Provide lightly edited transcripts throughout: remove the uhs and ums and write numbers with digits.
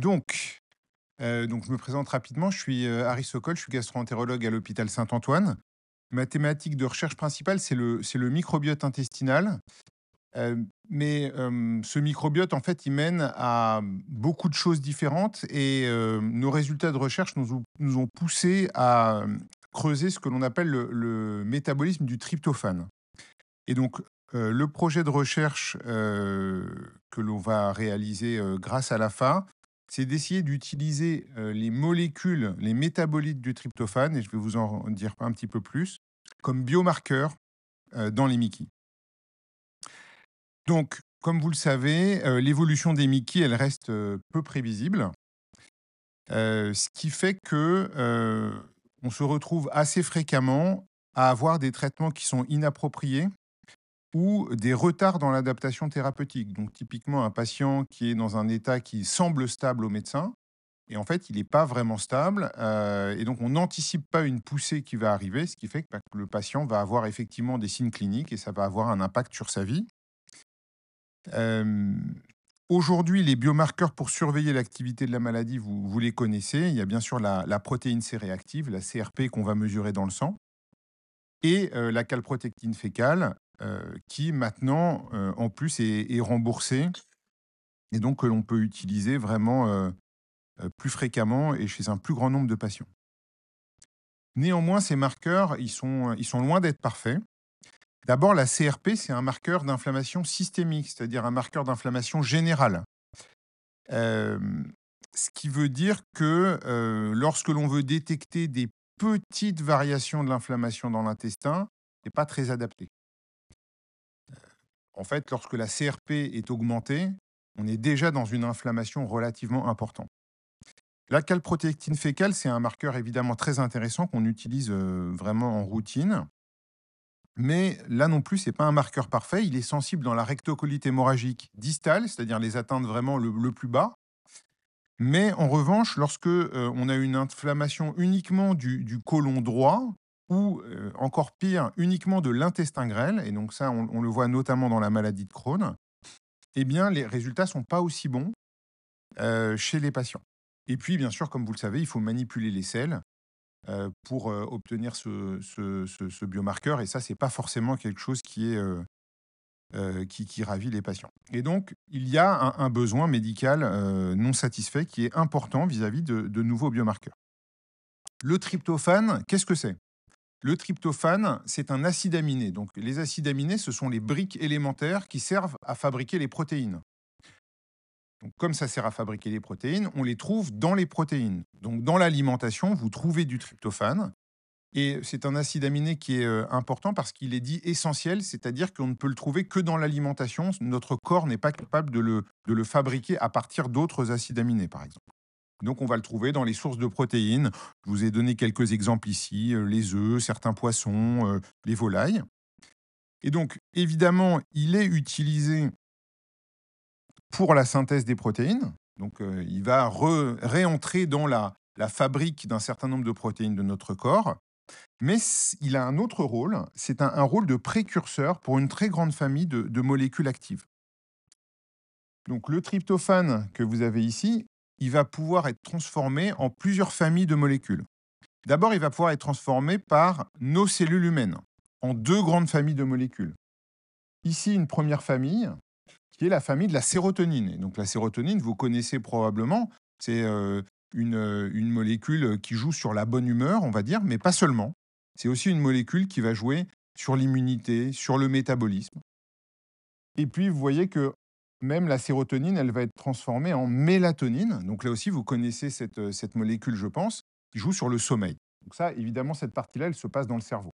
Donc, je me présente rapidement. Je suis Harry Sokol, je suis gastro-entérologue à l'hôpital Saint-Antoine. Ma thématique de recherche principale, c'est le microbiote intestinal. Mais ce microbiote, en fait, il mène à beaucoup de choses différentes et nos résultats de recherche nous ont poussé à creuser ce que l'on appelle le métabolisme du tryptophane. Et donc, le projet de recherche que l'on va réaliser grâce à l'AFA, c'est d'essayer d'utiliser les molécules, les métabolites du tryptophane, et je vais vous en dire un petit peu plus, comme biomarqueurs dans les Mickey. Donc, comme vous le savez, l'évolution des Mickey, elle reste peu prévisible, ce qui fait que on se retrouve assez fréquemment à avoir des traitements qui sont inappropriés ou des retards dans l'adaptation thérapeutique. Donc typiquement, un patient qui est dans un état qui semble stable au médecin, et en fait, il n'est pas vraiment stable, et donc on n'anticipe pas une poussée qui va arriver, ce qui fait que, bah, que le patient va avoir effectivement des signes cliniques et ça va avoir un impact sur sa vie. Hem, Aujourd'hui, les biomarqueurs pour surveiller l'activité de la maladie, vous les connaissez. Il y a bien sûr la protéine C-réactive, la CRP qu'on va mesurer dans le sang et la calprotectine fécale, qui maintenant, en plus est remboursée et donc que l'on peut utiliser vraiment, plus fréquemment et chez un plus grand nombre de patients. Néanmoins, ces marqueurs, ils sont loin d'être parfaits. D'abord, la CRP, c'est un marqueur d'inflammation systémique, c'est-à-dire un marqueur d'inflammation générale. Hem, Ce qui veut dire que, lorsque l'on veut détecter des petites variations de l'inflammation dans l'intestin, c'est pas très adapté. En fait, lorsque la CRP est augmentée, on est déjà dans une inflammation relativement importante. La calprotectine fécale, c'est un marqueur évidemment très intéressant qu'on utilise, vraiment en routine. Mais là non plus, c'est pas un marqueur parfait. Il est sensible dans la rectocolite hémorragique distale, c'est-à-dire les atteintes vraiment le plus bas. Mais en revanche, lorsque, on a une inflammation uniquement du côlon droit ou, encore pire, uniquement de l'intestin grêle, et donc ça, on le voit notamment dans la maladie de Crohn, eh bien, les résultats sont pas aussi bons, chez les patients. Et puis, bien sûr, comme vous le savez, il faut manipuler les selles, pour, obtenir ce biomarqueur, et ça, c'est pas forcément quelque chose qui ravit les patients. Et donc, il y a un besoin médical non satisfait qui est important vis-à-vis de nouveaux biomarqueurs. Le tryptophane, qu'est-ce que c'est? Le tryptophane, c'est un acide aminé. Donc, les acides aminés, ce sont les briques élémentaires qui servent à fabriquer les protéines. Donc, comme ça sert à fabriquer les protéines, on les trouve dans les protéines. Donc, dans l'alimentation, vous trouvez du tryptophane. Et c'est un acide aminé qui est, important parce qu'il est dit essentiel, c'est-à-dire qu'on ne peut le trouver que dans l'alimentation. Notre corps n'est pas capable de le fabriquer à partir d'autres acides aminés, par exemple. Donc on va le trouver dans les sources de protéines. Je vous ai donné quelques exemples ici, les œufs, certains poissons, les volailles. Et donc évidemment, il est utilisé pour la synthèse des protéines. Donc, il va réentrer dans la fabrique d'un certain nombre de protéines de notre corps. Mais il a un autre rôle, c'est un rôle de précurseur pour une très grande famille de molécules actives. Donc le tryptophane que vous avez ici, il va pouvoir être transformé en plusieurs familles de molécules. D'abord, il va pouvoir être transformé par nos cellules humaines, en deux grandes familles de molécules. Ici, une première famille, qui est la famille de la sérotonine. Et donc la sérotonine, vous connaissez probablement, c'est une molécule qui joue sur la bonne humeur, on va dire, mais pas seulement. C'est aussi une molécule qui va jouer sur l'immunité, sur le métabolisme. Et puis, vous voyez que même la sérotonine, elle va être transformée en mélatonine. Donc là aussi, vous connaissez cette molécule, je pense, qui joue sur le sommeil. Donc ça, évidemment, cette partie-là, elle se passe dans le cerveau.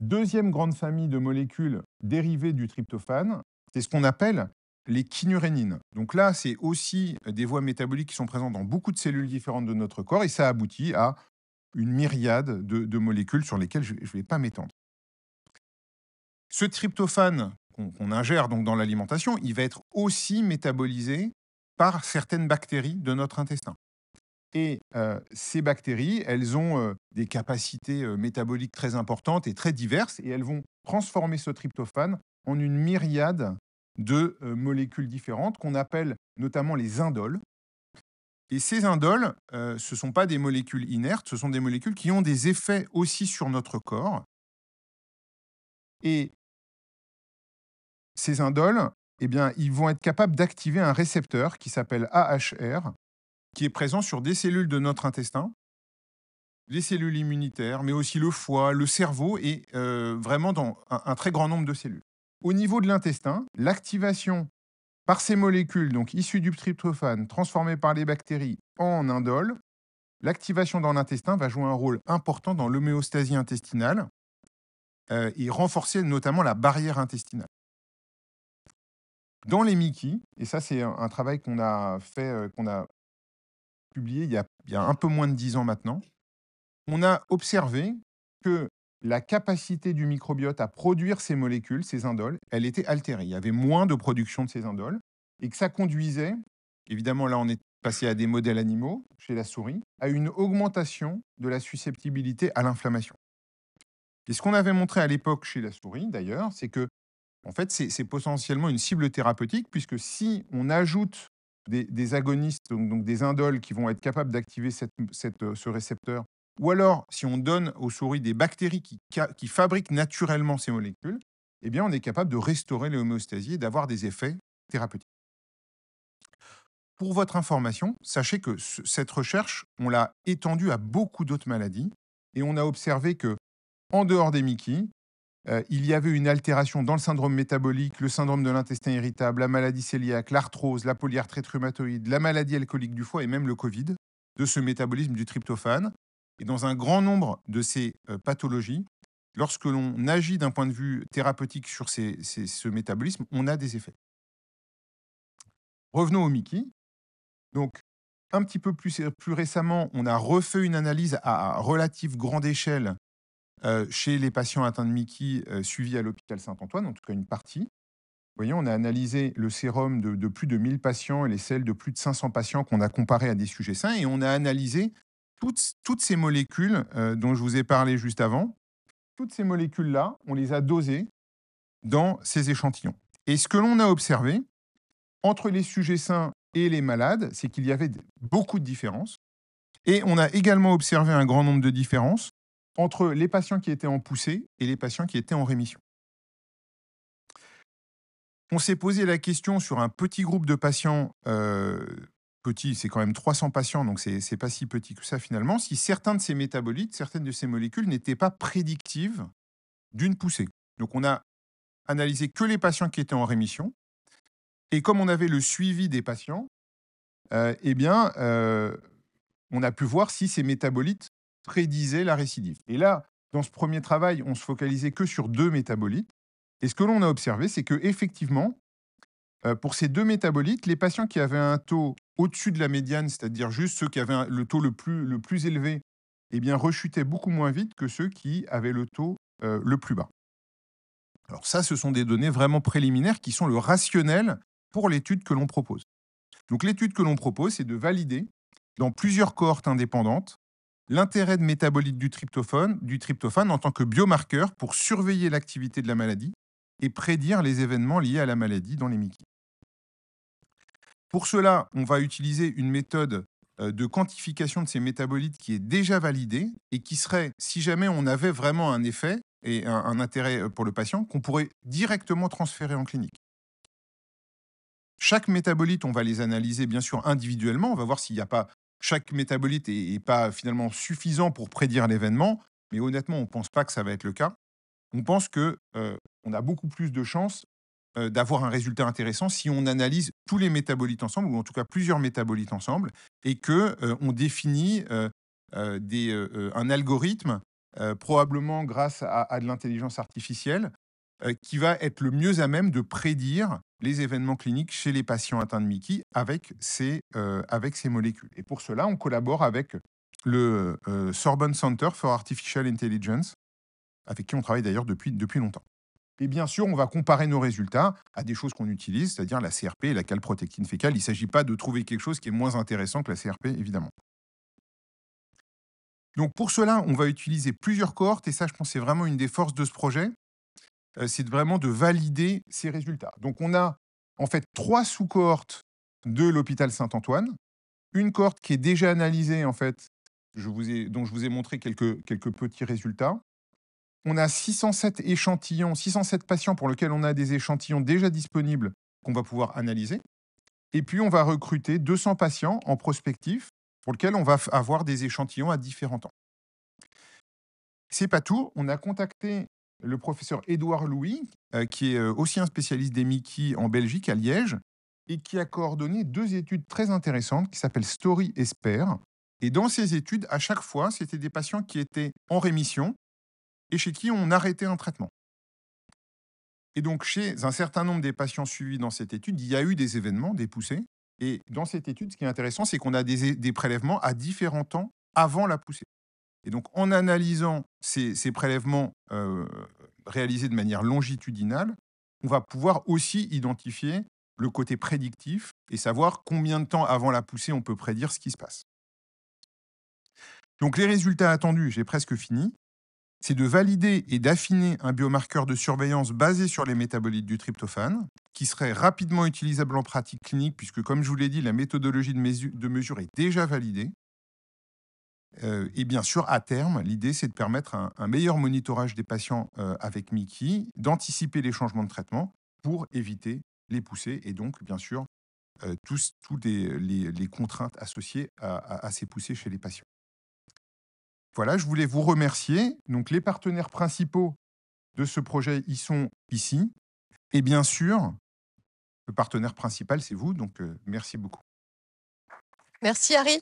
Deuxième grande famille de molécules dérivées du tryptophane, c'est ce qu'on appelle les kynurénines. Donc là, c'est aussi des voies métaboliques qui sont présentes dans beaucoup de cellules différentes de notre corps et ça aboutit à une myriade de molécules sur lesquelles je ne vais pas m'étendre. Ce tryptophane qu'on ingère donc dans l'alimentation, il va être aussi métabolisé par certaines bactéries de notre intestin. Et ces bactéries, elles ont, des capacités, métaboliques très importantes et très diverses et elles vont transformer ce tryptophane en une myriade de, molécules différentes qu'on appelle notamment les indoles. Et ces indoles, ce ne sont pas des molécules inertes, ce sont des molécules qui ont des effets aussi sur notre corps. Et ces indoles, eh bien, ils vont être capables d'activer un récepteur qui s'appelle AHR, qui est présent sur des cellules de notre intestin, les cellules immunitaires, mais aussi le foie, le cerveau et vraiment dans un très grand nombre de cellules. Au niveau de l'intestin, l'activation par ces molécules, donc issues du tryptophane, transformées par les bactéries en indole, l'activation dans l'intestin va jouer un rôle important dans l'homéostasie intestinale et renforcer notamment la barrière intestinale. Dans les Mickey, et ça c'est un travail qu'on a fait, qu'on a publié il y a un peu moins de 10 ans maintenant, on a observé que la capacité du microbiote à produire ces molécules, ces indoles, elle était altérée. Il y avait moins de production de ces indoles et que ça conduisait, évidemment là on est passé à des modèles animaux chez la souris, à une augmentation de la susceptibilité à l'inflammation. Et ce qu'on avait montré à l'époque chez la souris d'ailleurs, c'est que en fait c'est potentiellement une cible thérapeutique puisque si on ajoute des agonistes, donc des indoles qui vont être capables d'activer ce récepteur, ou alors si on donne aux souris des bactéries qui fabriquent naturellement ces molécules, eh bien on est capable de restaurer l'homéostasie et d'avoir des effets thérapeutiques. Pour votre information, sachez que cette recherche, on l'a étendue à beaucoup d'autres maladies et on a observé que, en dehors des Mickey, il y avait une altération dans le syndrome métabolique, le syndrome de l'intestin irritable, la maladie cœliaque, l'arthrose, la polyarthrite rhumatoïde, la maladie alcoolique du foie et même le Covid, de ce métabolisme du tryptophane. Et dans un grand nombre de ces pathologies, lorsque l'on agit d'un point de vue thérapeutique sur ce métabolisme, on a des effets. Revenons au Mickey. Donc, un petit peu plus récemment, on a refait une analyse à relative grande échelle chez les patients atteints de Mickey suivis à l'hôpital Saint-Antoine, en tout cas une partie. Vous voyez, on a analysé le sérum de plus de 1000 patients et les selles de plus de 500 patients qu'on a comparés à des sujets sains et on a analysé toutes ces molécules dont je vous ai parlé juste avant. Toutes ces molécules-là, on les a dosées dans ces échantillons. Et ce que l'on a observé entre les sujets sains et les malades, c'est qu'il y avait beaucoup de différences. Et on a également observé un grand nombre de différences entre les patients qui étaient en poussée et les patients qui étaient en rémission. On s'est posé la question sur un petit groupe de patients, petit, c'est quand même 300 patients, donc c'est pas si petit que ça finalement, si certains de ces métabolites, certaines de ces molécules n'étaient pas prédictives d'une poussée. Donc on a analysé que les patients qui étaient en rémission, et comme on avait le suivi des patients, eh bien, on a pu voir si ces métabolites prédisaient la récidive. Et là, dans ce premier travail, on se focalisait que sur 2 métabolites. Et ce que l'on a observé, c'est qu'effectivement, pour ces 2 métabolites, les patients qui avaient un taux au-dessus de la médiane, c'est-à-dire juste ceux qui avaient le taux le plus élevé, eh bien, rechutaient beaucoup moins vite que ceux qui avaient le taux le plus bas. Alors ça, ce sont des données vraiment préliminaires qui sont le rationnel pour l'étude que l'on propose. Donc l'étude que l'on propose, c'est de valider dans plusieurs cohortes indépendantes l'intérêt de métabolites du tryptophane en tant que biomarqueur pour surveiller l'activité de la maladie et prédire les événements liés à la maladie dans les Mickey. Pour cela, on va utiliser une méthode de quantification de ces métabolites qui est déjà validée et qui serait, si jamais on avait vraiment un effet et un intérêt pour le patient, qu'on pourrait directement transférer en clinique. Chaque métabolite, on va les analyser bien sûr individuellement. On va voir s'il n'y a pas chaque métabolite est pas finalement suffisant pour prédire l'événement. Mais honnêtement, on ne pense pas que ça va être le cas. On pense que on a beaucoup plus de chances d'avoir un résultat intéressant si on analyse tous les métabolites ensemble, ou en tout cas plusieurs métabolites ensemble, et que on définit un algorithme, probablement grâce à de l'intelligence artificielle, qui va être le mieux à même de prédire les événements cliniques chez les patients atteints de Mickey avec ces molécules. Et pour cela, on collabore avec le Sorbonne Center for Artificial Intelligence, avec qui on travaille d'ailleurs depuis longtemps. Et bien sûr, on va comparer nos résultats à des choses qu'on utilise, c'est-à-dire la CRP et la calprotectine fécale. Il ne s'agit pas de trouver quelque chose qui est moins intéressant que la CRP, évidemment. Donc pour cela, on va utiliser plusieurs cohortes, et ça, je pense, c'est vraiment une des forces de ce projet, c'est vraiment de valider ces résultats. Donc on a en fait 3 sous-cohortes de l'hôpital Saint-Antoine, une cohorte qui est déjà analysée, en fait, dont je vous ai montré quelques petits résultats. On a 607 échantillons, 607 patients pour lesquels on a des échantillons déjà disponibles qu'on va pouvoir analyser. Et puis, on va recruter 200 patients en prospectif pour lesquels on va avoir des échantillons à différents temps. C'est pas tout. On a contacté le professeur Édouard Louis, qui est aussi un spécialiste des Mickey en Belgique, à Liège, et qui a coordonné 2 études très intéressantes qui s'appellent STORY et SPER. Et dans ces études, à chaque fois, c'était des patients qui étaient en rémission et chez qui on arrêtait un traitement. Et donc, chez un certain nombre des patients suivis dans cette étude, il y a eu des événements, des poussées. Et dans cette étude, ce qui est intéressant, c'est qu'on a des prélèvements à différents temps avant la poussée. Et donc, en analysant ces prélèvements réalisés de manière longitudinale, on va pouvoir aussi identifier le côté prédictif et savoir combien de temps avant la poussée on peut prédire ce qui se passe. Donc, les résultats attendus, j'ai presque fini, c'est de valider et d'affiner un biomarqueur de surveillance basé sur les métabolites du tryptophane, qui serait rapidement utilisable en pratique clinique, puisque, comme je vous l'ai dit, la méthodologie de mesure est déjà validée. Et bien sûr, à terme, l'idée, c'est de permettre un meilleur monitorage des patients avec Mickey, d'anticiper les changements de traitement pour éviter les poussées et donc, bien sûr, tous les contraintes associées à ces poussées chez les patients. Voilà, je voulais vous remercier. Donc, les partenaires principaux de ce projet, ils sont ici. Et bien sûr, le partenaire principal, c'est vous. Donc, merci beaucoup. Merci Harry.